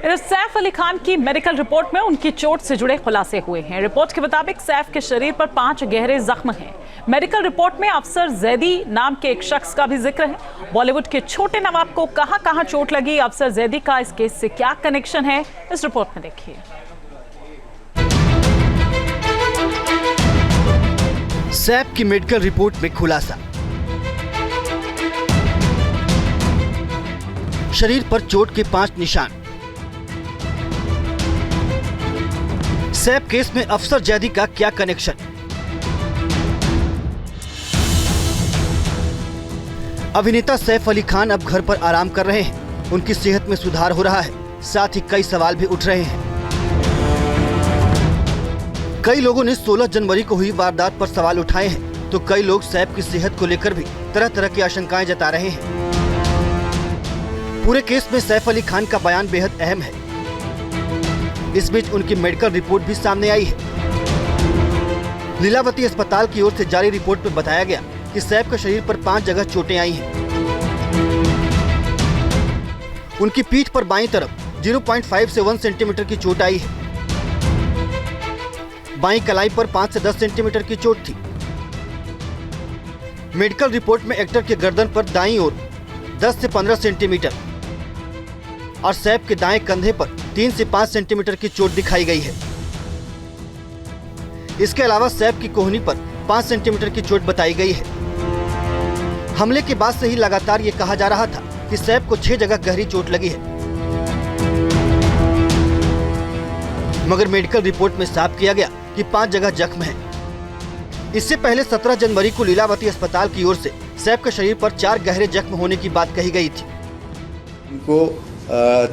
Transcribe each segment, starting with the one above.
इधर सैफ अली खान की medical report में उनकी चोट से जुड़े खुलासे हुए हैं। रिपोर्ट के मुताबिक सैफ के शरीर पर 5 गहरे जख्म हैं। मेडिकल रिपोर्ट में अफसर जैदी नाम के एक शख्स का भी जिक्र है। बॉलीवुड के छोटे नवाब को कहां-कहां चोट लगी, अफसर जैदी का इस केस से क्या कनेक्शन है, इस रिपोर्ट में देखिए। सैफ की मेडिकल रिपोर्ट में खुलासा, शरीर पर चोट के 5 निशान। सैफ केस में अफसर जैदी का क्या कनेक्शन? अभिनेता सैफ अली खान अब घर पर आराम कर रहे हैं। उनकी सेहत में सुधार हो रहा है, साथ ही कई सवाल भी उठ रहे हैं। कई लोगों ने 16 जनवरी को हुई वारदात पर सवाल उठाए हैं, तो कई लोग सैफ की सेहत को लेकर भी तरह तरह की आशंकाएं जता रहे हैं। पूरे केस में सैफ अली खान का बयान बेहद अहम है। इस बीच उनकी मेडिकल रिपोर्ट भी सामने आई है। लीलावती अस्पताल की ओर से जारी रिपोर्ट में बताया गया कि सैफ के शरीर पर 5 जगह चोटें आई हैं। उनकी पीठ पर बाईं तरफ 0.5 से 1 सेंटीमीटर की चोट आई है। बाईं कलाई पर 5 से 10 सेंटीमीटर की चोट थी। मेडिकल रिपोर्ट में एक्टर के गर्दन पर दाईं ओर 10 से 15 सेंटीमीटर और सैफ के दाएं कंधे पर 3 से 5 सेंटीमीटर की चोट दिखाई गई है। इसके अलावा सैफ की कोहनी पर 5 सेंटीमीटर की चोट बताई गई है। हमले के बाद से ही लगातार ये कहा जा रहा था कि सैफ को 6 जगह गहरी चोट लगी है, मगर मेडिकल रिपोर्ट में साफ किया गया कि 5 जगह जख्म है। इससे पहले 17 जनवरी को लीलावती अस्पताल की ओर से सैफ के शरीर पर 4 गहरे जख्म होने की बात कही गई थी। उनको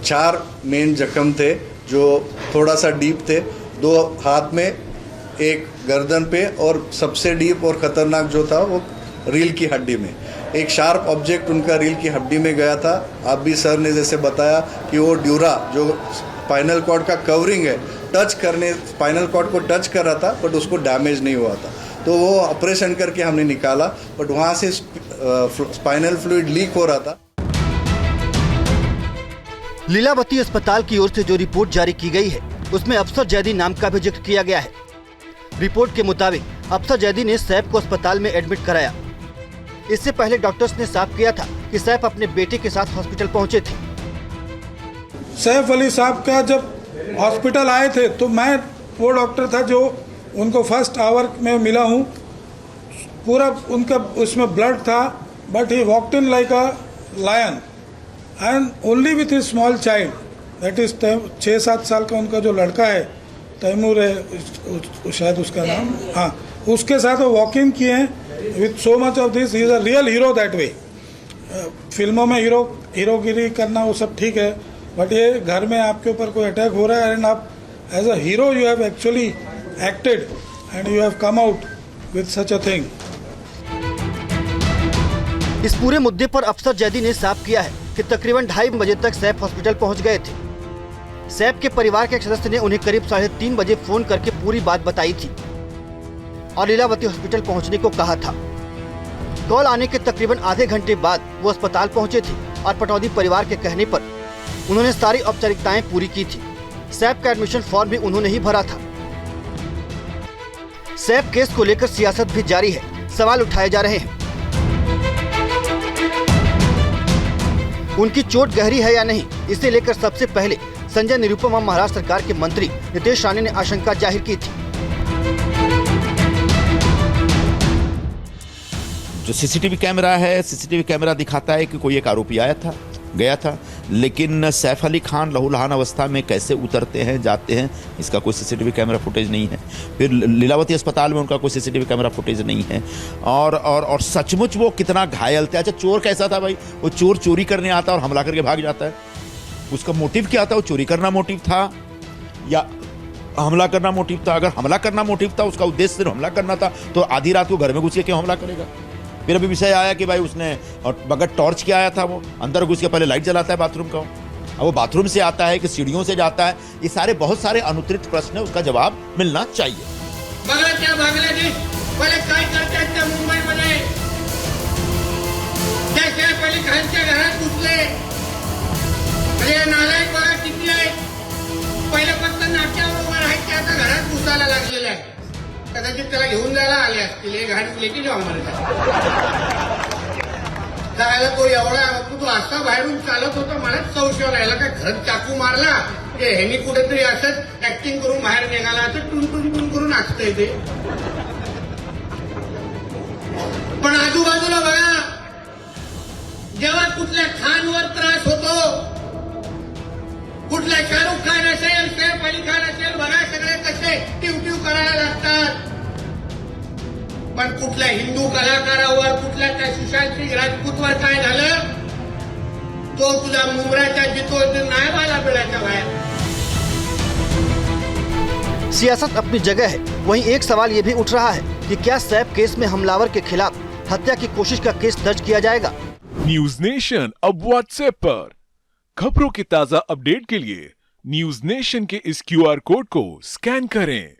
4 मेन जख्म थे जो थोड़ा सा डीप थे, 2 हाथ में, एक गर्दन पे, और सबसे डीप और खतरनाक जो था वो रील की हड्डी में। एक शार्प ऑब्जेक्ट उनका रील की हड्डी में गया था। आप भी सर ने जैसे बताया कि वो ड्यूरा जो स्पाइनल कॉर्ड का कवरिंग है, स्पाइनल कॉर्ड को टच कर रहा था, बट उसको डैमेज नहीं हुआ था। तो वो ऑपरेशन करके हमने निकाला, बट वहाँ से स्पाइनल फ्लूइड लीक हो रहा था। लीलावती अस्पताल की ओर से जो रिपोर्ट जारी की गई है, उसमें अफसर जैदी नाम का भी जिक्र किया गया है। रिपोर्ट के मुताबिक अफसर जैदी ने सैफ को अस्पताल में एडमिट कराया। इससे पहले डॉक्टर्स ने साफ किया था कि सैफ अपने बेटे के साथ हॉस्पिटल पहुंचे थे। सैफ अली साहब का जब हॉस्पिटल आए थे तो मैं वो डॉक्टर था जो उनको फर्स्ट आवर में मिला हूँ। पूरा उनका उसमें ब्लड था, but he walked in like a lion and only with a small child, that is 6-7 साल का उनका जो लड़का है, तैमूर है शायद उसका नाम, हाँ, उसके साथ वो वॉक इन किए हैं with so much of this. He is a real hero that way. फिल्मों में हीरोगिरी करना वो सब ठीक है, बट ये घर में आपके ऊपर कोई अटैक हो रहा है एंड आप as a hero you have actually acted and you have come out with such a thing. इस पूरे मुद्दे पर अफसर जैदी ने साफ किया है कि तकरीबन 2:30 बजे तक सैफ हॉस्पिटल पहुंच गए थे। सैफ के परिवार के एक सदस्य ने उन्हें करीब 3:30 बजे फोन करके पूरी बात बताई थी और लीलावती हॉस्पिटल पहुंचने को कहा था। कॉल आने के तकरीबन आधे घंटे बाद वो अस्पताल पहुंचे थे और पटौदी परिवार के कहने पर उन्होंने सारी औपचारिकताएं पूरी की थी। सैफ का एडमिशन फॉर्म भी उन्होंने ही भरा था। सैफ केस को लेकर सियासत भी जारी है, सवाल उठाए जा रहे हैं। उनकी चोट गहरी है या नहीं, इसे लेकर सबसे पहले संजय निरुपम और महाराष्ट्र सरकार के मंत्री नितेश राणे ने आशंका जाहिर की थी। जो सीसीटीवी कैमरा है, सीसीटीवी कैमरा दिखाता है कि कोई एक आरोपी आया था, गया था, लेकिन सैफ अली खान लहूलुहान अवस्था में कैसे उतरते हैं, जाते हैं, इसका कोई सीसीटीवी कैमरा फुटेज नहीं है। फिर लीलावती अस्पताल में उनका कोई सीसीटीवी कैमरा फुटेज नहीं है। और सचमुच वो कितना घायल थे। अच्छा, चोर कैसा था भाई? वो चोर चोरी करने आता और हमला करके भाग जाता है। उसका मोटिव क्या था? वो चोरी करना मोटिव था या हमला करना मोटिव था? अगर हमला करना मोटिव था, उसका उद्देश्य सिर्फ हमला करना था, तो आधी रात को घर में घुस के क्यों हमला करेगा? फिर अभी विषय आया कि भाई उसने और बगैर टॉर्च के आया था, वो अंदर घुस के पहले लाइट जलाता है बाथरूम का, अब वो बाथरूम से आता है कि सीढ़ियों से जाता है। ये सारे बहुत सारे अनुत्तरित प्रश्न है, उसका जवाब मिलना चाहिए। मुंबईमध्ये त्या सैफ अली खानच्या घरात घुसले, नालायक बघा किती आहे। के लिए गाड़ी लेके जाओ हमारे साथ त्याला तो एवढा तू असा बाहेरून चालत होता मलाच संशय राहिला का घरात चाकू मारला की ह्यांनी कुठेतरी असंच ऍक्टिंग करून बाहेर निघाला असं टून टून टून करून असतंय ते पण आजूबाजूला बघा जेव्हा कुठल्या खानवर त्रास होतो कुठल्या शाहरुख खान असेल सैफ अली खान असेल बघा सगळे कसे टिवटिव करायला लागतात पण कुठल्या हिंदू कलाकारावर कुठल्या त्या सुशांत सिंग राजपूतवर काय झालं तो तुझ्या मुंबऱ्याच्या जितो नाही बाला बिळाच्या बाहेर सियासत अपनी जगह है, वहीं एक सवाल ये भी उठ रहा है कि क्या सैफ केस में हमलावर के खिलाफ हत्या की कोशिश का केस दर्ज किया जाएगा। न्यूज नेशन अब व्हाट्सएप पर खबरों के ताजा अपडेट के लिए न्यूज नेशन के इस QR कोड को स्कैन करें।